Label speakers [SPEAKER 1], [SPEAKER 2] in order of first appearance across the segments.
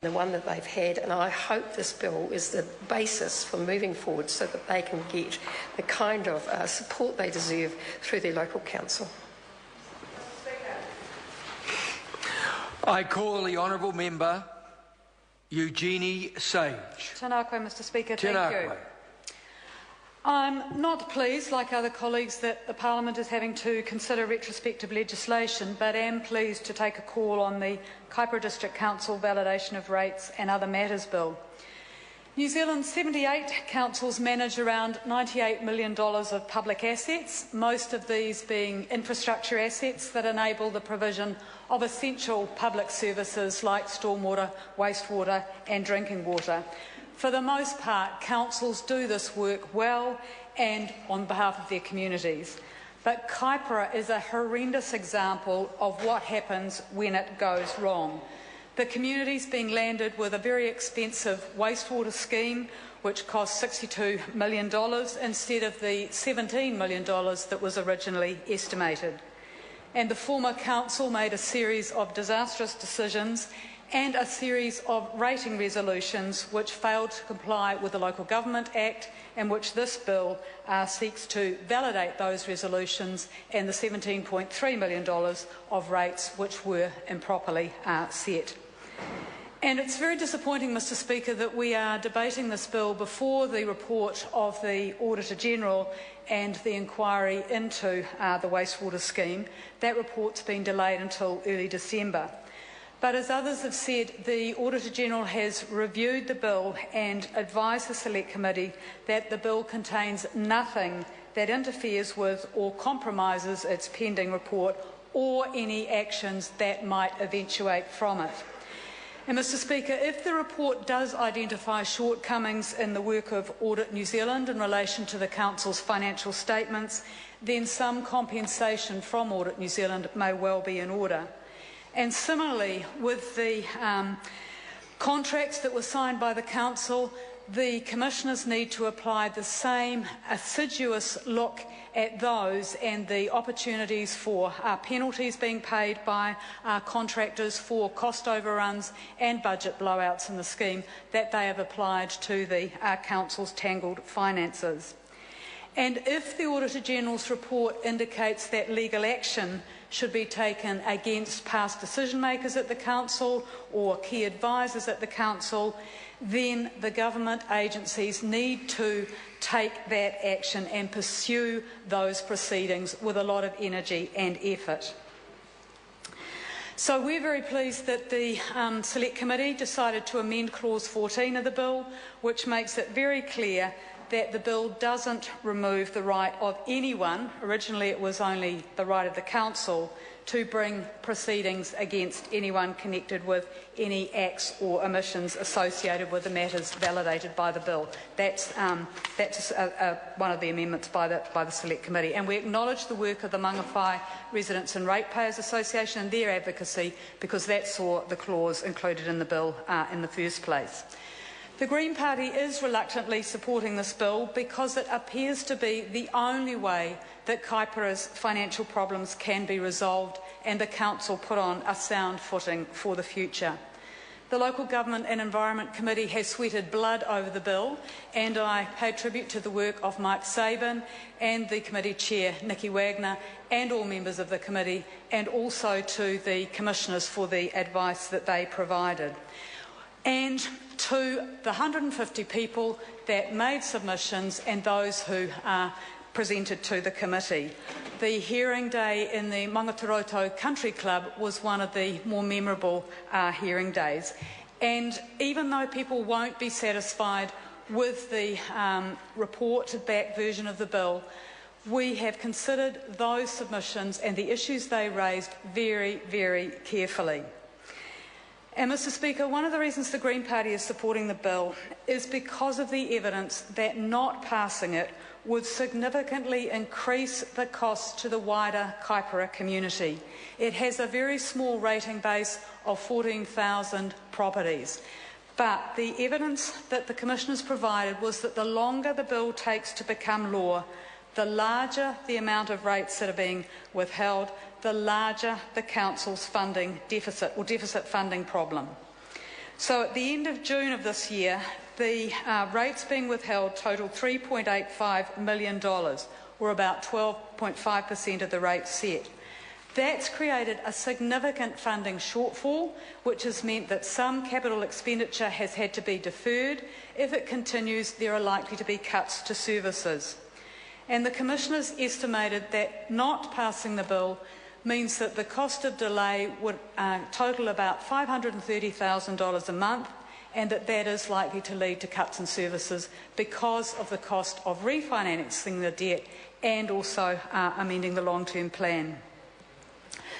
[SPEAKER 1] the one that they've had, and I hope this bill is the basis for moving forward so that they can get the kind of support they deserve through their local council.
[SPEAKER 2] I call the honourable member Eugenie Sage.
[SPEAKER 3] Tēnā koe, Mr Speaker.
[SPEAKER 2] Tēnā
[SPEAKER 3] Thank you.
[SPEAKER 2] koe.
[SPEAKER 3] I'm not pleased, like other colleagues, that the Parliament is having to consider retrospective legislation, but am pleased to take a call on the Kaipara District Council validation of rates and other matters bill. New Zealand's 78 councils manage around $98 million of public assets, most of these being infrastructure assets that enable the provision of essential public services like stormwater, wastewater and drinking water. For the most part, councils do this work well and on behalf of their communities. But Kaipara is a horrendous example of what happens when it goes wrong. The community's being landed with a very expensive wastewater scheme which cost $62 million instead of the $17 million that was originally estimated. And the former council made a series of disastrous decisions and a series of rating resolutions which failed to comply with the Local Government Act, and which this bill seeks to validate those resolutions and the $17.3 million of rates which were improperly set. And it's very disappointing, Mr Speaker, that we are debating this bill before the report of the Auditor-General and the inquiry into the wastewater scheme. That report's been delayed until early December. But as others have said, the Auditor-General has reviewed the bill and advised the Select Committee that the bill contains nothing that interferes with or compromises its pending report or any actions that might eventuate from it. And Mr Speaker, if the report does identify shortcomings in the work of Audit New Zealand in relation to the Council's financial statements, then some compensation from Audit New Zealand may well be in order. And similarly, with the contracts that were signed by the Council, the Commissioners need to apply the same assiduous look at those and the opportunities for penalties being paid by contractors for cost overruns and budget blowouts in the scheme that they have applied to the Council's tangled finances. And if the Auditor-General's report indicates that legal action should be taken against past decision-makers at the Council or key advisors at the Council, then the government agencies need to take that action and pursue those proceedings with a lot of energy and effort. So we're very pleased that the Select Committee decided to amend Clause 14 of the bill, which makes it very clear that the bill doesn't remove the right of anyone, originally it was only the right of the Council, to bring proceedings against anyone connected with any acts or omissions associated with the matters validated by the bill. That's one of the amendments by the Select Committee. And we acknowledge the work of the Mangawhai Residents and Ratepayers Association and their advocacy, because that saw the clause included in the bill in the first place. The Green Party is reluctantly supporting this bill because it appears to be the only way that Kaipara's financial problems can be resolved and the Council put on a sound footing for the future. The Local Government and Environment Committee has sweated blood over the bill, and I pay tribute to the work of Mike Sabin and the Committee Chair, Nikki Wagner, and all members of the Committee, and also to the Commissioners for the advice that they provided. And to the 150 people that made submissions and those who presented to the committee. The hearing day in the Mangataroto Country Club was one of the more memorable hearing days. And even though people won't be satisfied with the report-back version of the bill, we have considered those submissions and the issues they raised very, very carefully. And Mr Speaker, one of the reasons the Green Party is supporting the bill is because of the evidence that not passing it would significantly increase the costs to the wider Kaipara community. It has a very small rating base of 14,000 properties. But the evidence that the Commissioners provided was that the longer the bill takes to become law, the larger the amount of rates that are being withheld, the larger the Council's funding deficit or deficit funding problem. So at the end of June of this year, the rates being withheld totaled $3.85 million, or about 12.5% of the rates set. That's created a significant funding shortfall, which has meant that some capital expenditure has had to be deferred. If it continues, there are likely to be cuts to services. And the Commissioners estimated that not passing the bill means that the cost of delay would total about $530,000 a month, and that is likely to lead to cuts in services because of the cost of refinancing the debt and also amending the long-term plan.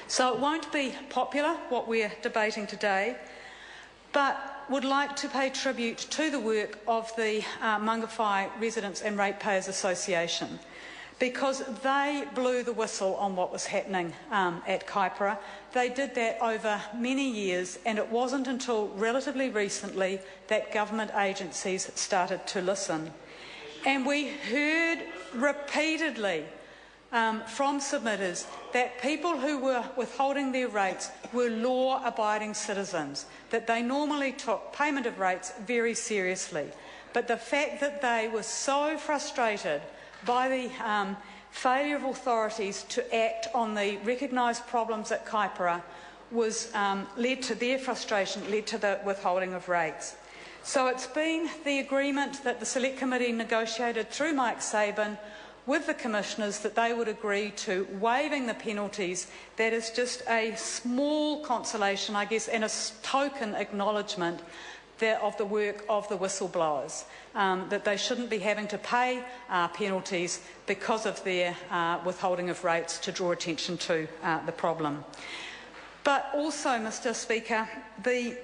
[SPEAKER 3] So it won't be popular, what we're debating today, but would like to pay tribute to the work of the Mangawhai Residents and Ratepayers Association, because they blew the whistle on what was happening at Kaipara. They did that over many years, and it wasn't until relatively recently that government agencies started to listen. And we heard repeatedly from submitters that people who were withholding their rates were law-abiding citizens, that they normally took payment of rates very seriously. But the fact that they were so frustrated by the failure of authorities to act on the recognised problems at Kaipara was led to their frustration, led to the withholding of rates. So it's been the agreement that the Select Committee negotiated through Mike Sabin with the Commissioners that they would agree to waiving the penalties. That is just a small consolation, I guess, and a token acknowledgement of the work of the whistleblowers, that they shouldn't be having to pay penalties because of their withholding of rates, to draw attention to the problem. But also, Mr Speaker, the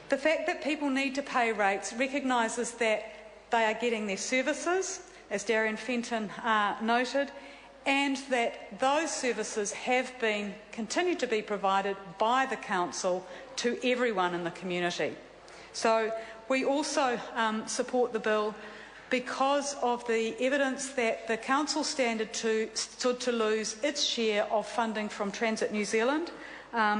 [SPEAKER 3] fact that people need to pay rates recognises that they are getting their services, as Darian Fenton noted, and that those services have continued to be provided by the Council to everyone in the community. So we also support the bill because of the evidence that the Council stood to lose its share of funding from Transit New Zealand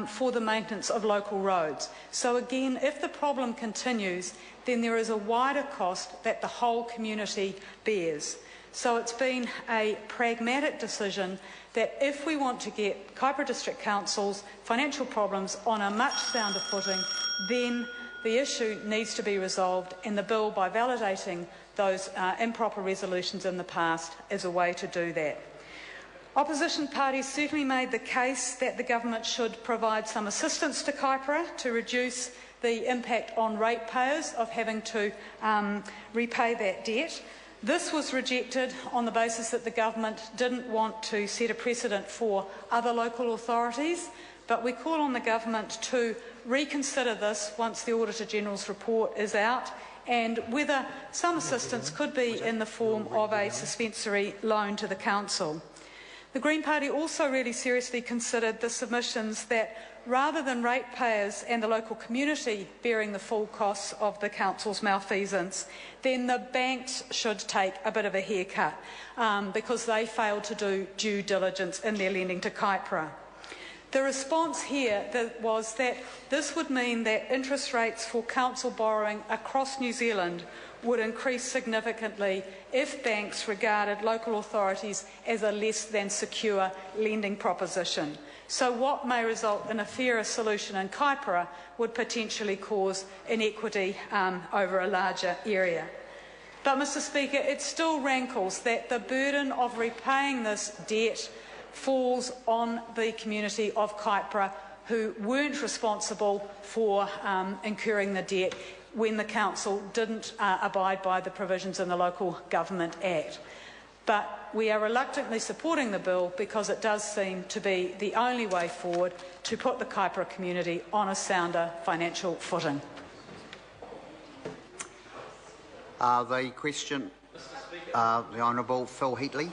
[SPEAKER 3] for the maintenance of local roads. So again, if the problem continues, then there is a wider cost that the whole community bears. So it's been a pragmatic decision that if we want to get Kaipara District Council's financial problems on a much sounder footing, then the issue needs to be resolved, and the bill, by validating those improper resolutions in the past, is a way to do that. Opposition parties certainly made the case that the government should provide some assistance to Kaipara to reduce the impact on ratepayers of having to repay that debt. This was rejected on the basis that the government didn't want to set a precedent for other local authorities, but we call on the government to reconsider this once the Auditor-General's report is out, and whether some assistance could be in the form of a suspensory loan to the Council. The Green Party also really seriously considered the submissions that rather than ratepayers and the local community bearing the full costs of the Council's malfeasance, then the banks should take a bit of a haircut because they failed to do due diligence in their lending to Kaipara. The response here was that this would mean that interest rates for council borrowing across New Zealand would increase significantly if banks regarded local authorities as a less than secure lending proposition. So what may result in a fairer solution in Kaipara would potentially cause inequity over a larger area. But, Mr Speaker, it still rankles that the burden of repaying this debt falls on the community of Kaipara, who weren't responsible for incurring the debt when the Council didn't abide by the provisions in the Local Government Act. But we are reluctantly supporting the bill because it does seem to be the only way forward to put the Kaipara community on a sounder financial footing.
[SPEAKER 4] The question, the Honourable Phil Heatley.